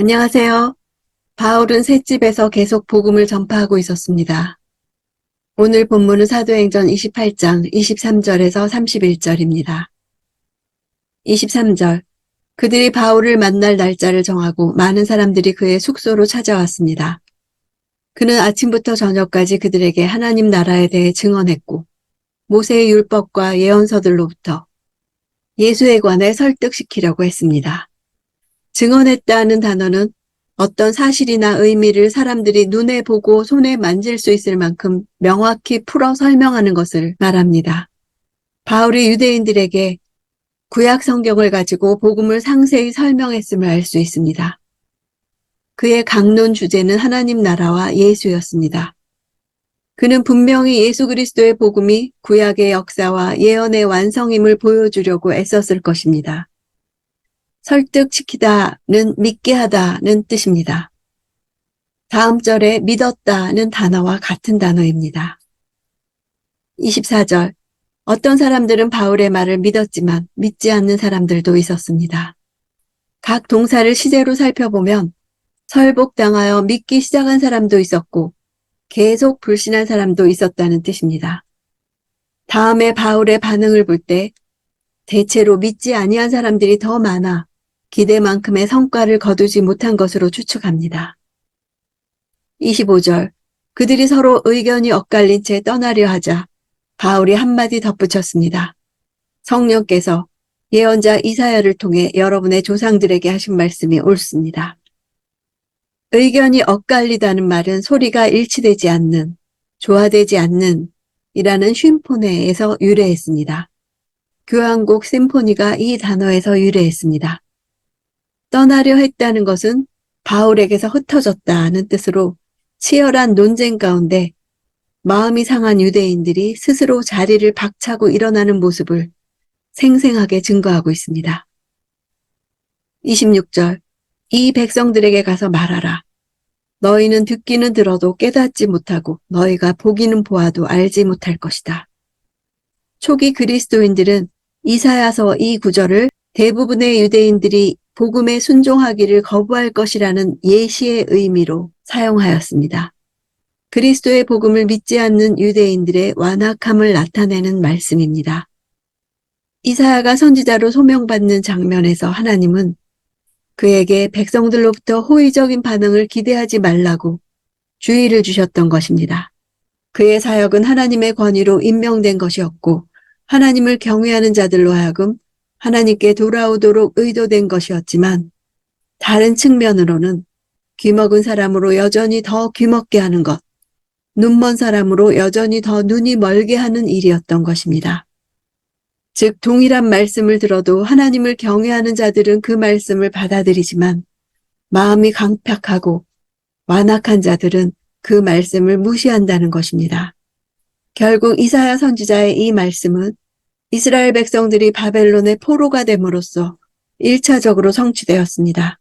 안녕하세요. 바울은 셋집에서 계속 복음을 전파하고 있었습니다. 오늘 본문은 사도행전 28장 23절에서 31절입니다. 23절. 그들이 바울을 만날 날짜를 정하고 많은 사람들이 그의 숙소로 찾아왔습니다. 그는 아침부터 저녁까지 그들에게 하나님 나라에 대해 증언했고 모세의 율법과 예언서들로부터 예수에 관해 설득시키려고 했습니다. 증언했다는 단어는 어떤 사실이나 의미를 사람들이 눈에 보고 손에 만질 수 있을 만큼 명확히 풀어 설명하는 것을 말합니다. 바울이 유대인들에게 구약 성경을 가지고 복음을 상세히 설명했음을 알 수 있습니다. 그의 강론 주제는 하나님 나라와 예수였습니다. 그는 분명히 예수 그리스도의 복음이 구약의 역사와 예언의 완성임을 보여주려고 애썼을 것입니다. 설득시키다는 믿게 하다는 뜻입니다. 다음 절에 믿었다는 단어와 같은 단어입니다. 24절. 어떤 사람들은 바울의 말을 믿었지만 믿지 않는 사람들도 있었습니다. 각 동사를 시제로 살펴보면 설복당하여 믿기 시작한 사람도 있었고 계속 불신한 사람도 있었다는 뜻입니다. 다음에 바울의 반응을 볼 때 대체로 믿지 아니한 사람들이 더 많아 기대만큼의 성과를 거두지 못한 것으로 추측합니다. 25절. 그들이 서로 의견이 엇갈린 채 떠나려 하자 바울이 한마디 덧붙였습니다. 성령께서 예언자 이사야를 통해 여러분의 조상들에게 하신 말씀이 옳습니다. 의견이 엇갈리다는 말은 소리가 일치되지 않는, 조화되지 않는 이라는 쉼포네에서 유래했습니다. 교향곡 심포니가 이 단어에서 유래했습니다. 떠나려 했다는 것은 바울에게서 흩어졌다는 뜻으로 치열한 논쟁 가운데 마음이 상한 유대인들이 스스로 자리를 박차고 일어나는 모습을 생생하게 증거하고 있습니다. 26절. 이 백성들에게 가서 말하라. 너희는 듣기는 들어도 깨닫지 못하고 너희가 보기는 보아도 알지 못할 것이다. 초기 그리스도인들은 이사야서 이 구절을 대부분의 유대인들이 복음에 순종하기를 거부할 것이라는 예시의 의미로 사용하였습니다. 그리스도의 복음을 믿지 않는 유대인들의 완악함을 나타내는 말씀입니다. 이사야가 선지자로 소명받는 장면에서 하나님은 그에게 백성들로부터 호의적인 반응을 기대하지 말라고 주의를 주셨던 것입니다. 그의 사역은 하나님의 권위로 임명된 것이었고 하나님을 경외하는 자들로 하여금 하나님께 돌아오도록 의도된 것이었지만 다른 측면으로는 귀먹은 사람으로 여전히 더 귀먹게 하는 것, 눈먼 사람으로 여전히 더 눈이 멀게 하는 일이었던 것입니다. 즉 동일한 말씀을 들어도 하나님을 경외하는 자들은 그 말씀을 받아들이지만 마음이 강팍하고 완악한 자들은 그 말씀을 무시한다는 것입니다. 결국 이사야 선지자의 이 말씀은 이스라엘 백성들이 바벨론의 포로가 됨으로써 1차적으로 성취되었습니다.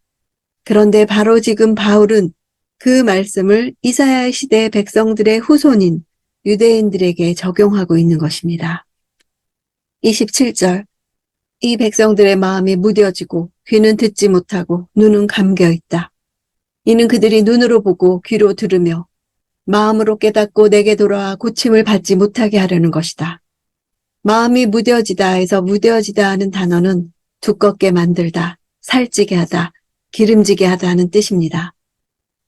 그런데 바로 지금 바울은 그 말씀을 이사야의 시대 백성들의 후손인 유대인들에게 적용하고 있는 것입니다. 27절. 이 백성들의 마음이 무뎌지고 귀는 듣지 못하고 눈은 감겨 있다. 이는 그들이 눈으로 보고 귀로 들으며 마음으로 깨닫고 내게 돌아와 고침을 받지 못하게 하려는 것이다. 마음이 무뎌지다에서 무뎌지다 하는 단어는 두껍게 만들다, 살찌게 하다, 기름지게 하다는 뜻입니다.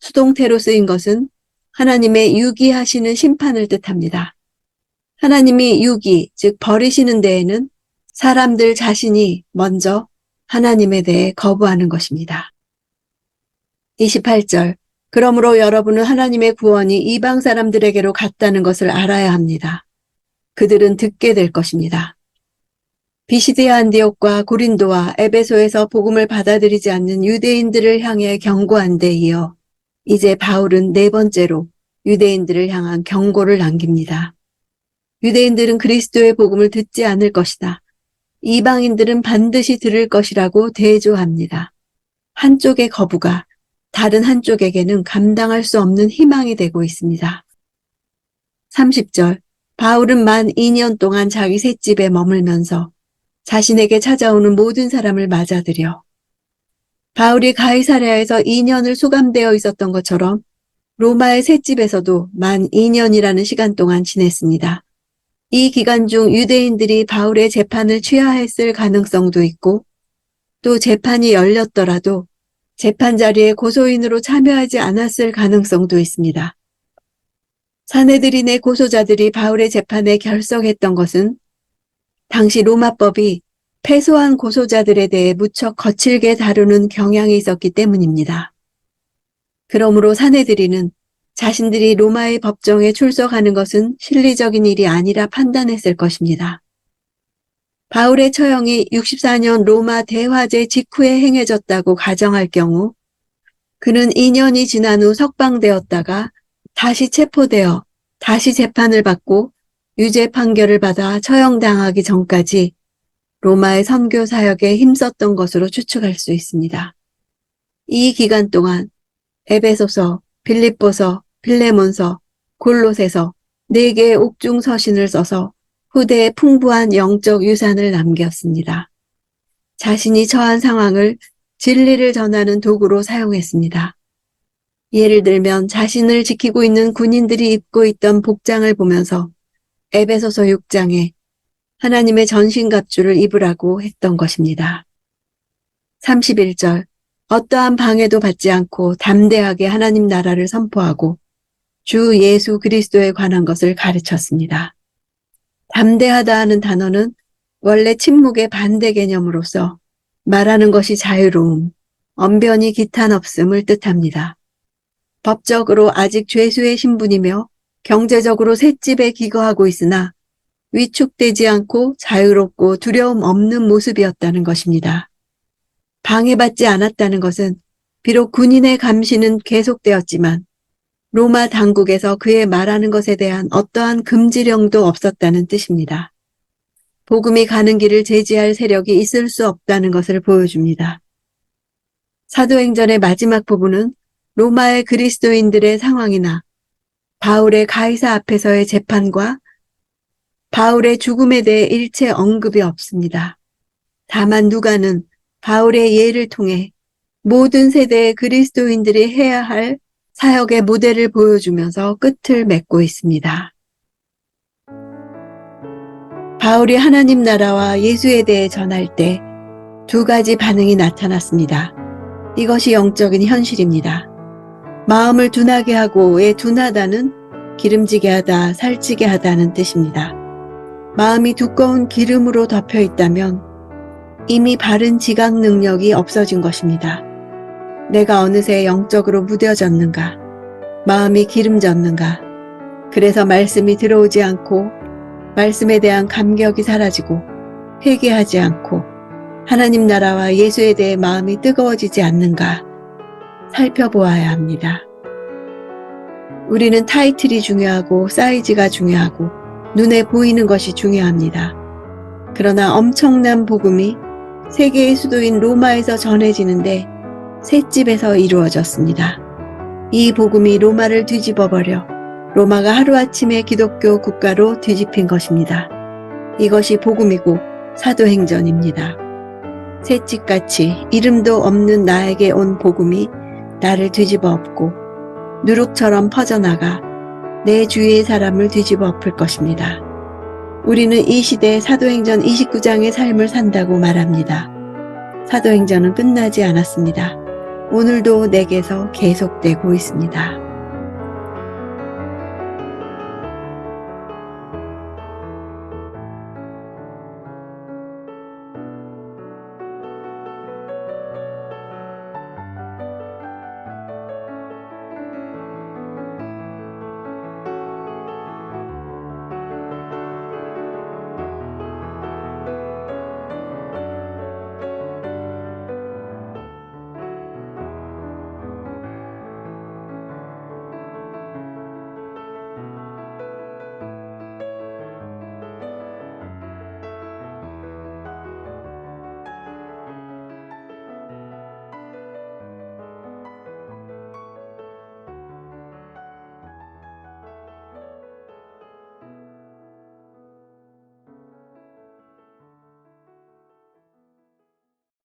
수동태로 쓰인 것은 하나님의 유기하시는 심판을 뜻합니다. 하나님이 유기, 즉 버리시는 데에는 사람들 자신이 먼저 하나님에 대해 거부하는 것입니다. 28절. 그러므로 여러분은 하나님의 구원이 이방 사람들에게로 갔다는 것을 알아야 합니다. 그들은 듣게 될 것입니다. 비시디아 안디옥과 고린도와 에베소에서 복음을 받아들이지 않는 유대인들을 향해 경고한 데 이어 이제 바울은 네 번째로 유대인들을 향한 경고를 남깁니다. 유대인들은 그리스도의 복음을 듣지 않을 것이다. 이방인들은 반드시 들을 것이라고 대조합니다. 한쪽의 거부가 다른 한쪽에게는 감당할 수 없는 희망이 되고 있습니다. 30절. 바울은 만 2년 동안 자기 셋집에 머물면서 자신에게 찾아오는 모든 사람을 맞아들여 바울이 가이사랴에서 2년을 수감되어 있었던 것처럼 로마의 셋집에서도 만 2년이라는 시간 동안 지냈습니다. 이 기간 중 유대인들이 바울의 재판을 취하했을 가능성도 있고 또 재판이 열렸더라도 재판 자리에 고소인으로 참여하지 않았을 가능성도 있습니다. 사내들인의 고소자들이 바울의 재판에 결석했던 것은 당시 로마법이 패소한 고소자들에 대해 무척 거칠게 다루는 경향이 있었기 때문입니다. 그러므로 사내들인은 자신들이 로마의 법정에 출석하는 것은 실리적인 일이 아니라 판단했을 것입니다. 바울의 처형이 64년 로마 대화제 직후에 행해졌다고 가정할 경우 그는 2년이 지난 후 석방되었다가 다시 체포되어 다시 재판을 받고 유죄 판결을 받아 처형당하기 전까지 로마의 선교 사역에 힘썼던 것으로 추측할 수 있습니다. 이 기간 동안 에베소서, 빌립보서, 빌레몬서, 골로새서 4개의 옥중 서신을 써서 후대에 풍부한 영적 유산을 남겼습니다. 자신이 처한 상황을 진리를 전하는 도구로 사용했습니다. 예를 들면 자신을 지키고 있는 군인들이 입고 있던 복장을 보면서 에베소서 6장에 하나님의 전신갑주를 입으라고 했던 것입니다. 31절 어떠한 방해도 받지 않고 담대하게 하나님 나라를 선포하고 주 예수 그리스도에 관한 것을 가르쳤습니다. 담대하다 하는 단어는 원래 침묵의 반대 개념으로서 말하는 것이 자유로움, 언변이 기탄 없음을 뜻합니다. 법적으로 아직 죄수의 신분이며 경제적으로 셋집에 기거하고 있으나 위축되지 않고 자유롭고 두려움 없는 모습이었다는 것입니다. 방해받지 않았다는 것은 비록 군인의 감시는 계속되었지만 로마 당국에서 그의 말하는 것에 대한 어떠한 금지령도 없었다는 뜻입니다. 복음이 가는 길을 제지할 세력이 있을 수 없다는 것을 보여줍니다. 사도행전의 마지막 부분은 로마의 그리스도인들의 상황이나 바울의 가이사 앞에서의 재판과 바울의 죽음에 대해 일체 언급이 없습니다. 다만 누가는 바울의 예를 통해 모든 세대의 그리스도인들이 해야 할 사역의 모델을 보여주면서 끝을 맺고 있습니다. 바울이 하나님 나라와 예수에 대해 전할 때 2가지 반응이 나타났습니다. 이것이 영적인 현실입니다. 마음을 둔하게 하고의 둔하다는 기름지게 하다, 살찌게 하다는 뜻입니다. 마음이 두꺼운 기름으로 덮여 있다면 이미 바른 지각 능력이 없어진 것입니다. 내가 어느새 영적으로 무뎌졌는가? 마음이 기름졌는가? 그래서 말씀이 들어오지 않고 말씀에 대한 감격이 사라지고 회개하지 않고 하나님 나라와 예수에 대해 마음이 뜨거워지지 않는가? 살펴보아야 합니다. 우리는 타이틀이 중요하고 사이즈가 중요하고 눈에 보이는 것이 중요합니다. 그러나 엄청난 복음이 세계의 수도인 로마에서 전해지는데 셋집에서 이루어졌습니다. 이 복음이 로마를 뒤집어버려 로마가 하루아침에 기독교 국가로 뒤집힌 것입니다. 이것이 복음이고 사도행전입니다. 셋집같이 이름도 없는 나에게 온 복음이 나를 뒤집어 엎고 누룩처럼 퍼져나가 내 주위의 사람을 뒤집어 엎을 것입니다. 우리는 이 시대에 사도행전 29장의 삶을 산다고 말합니다. 사도행전은 끝나지 않았습니다. 오늘도 내게서 계속되고 있습니다.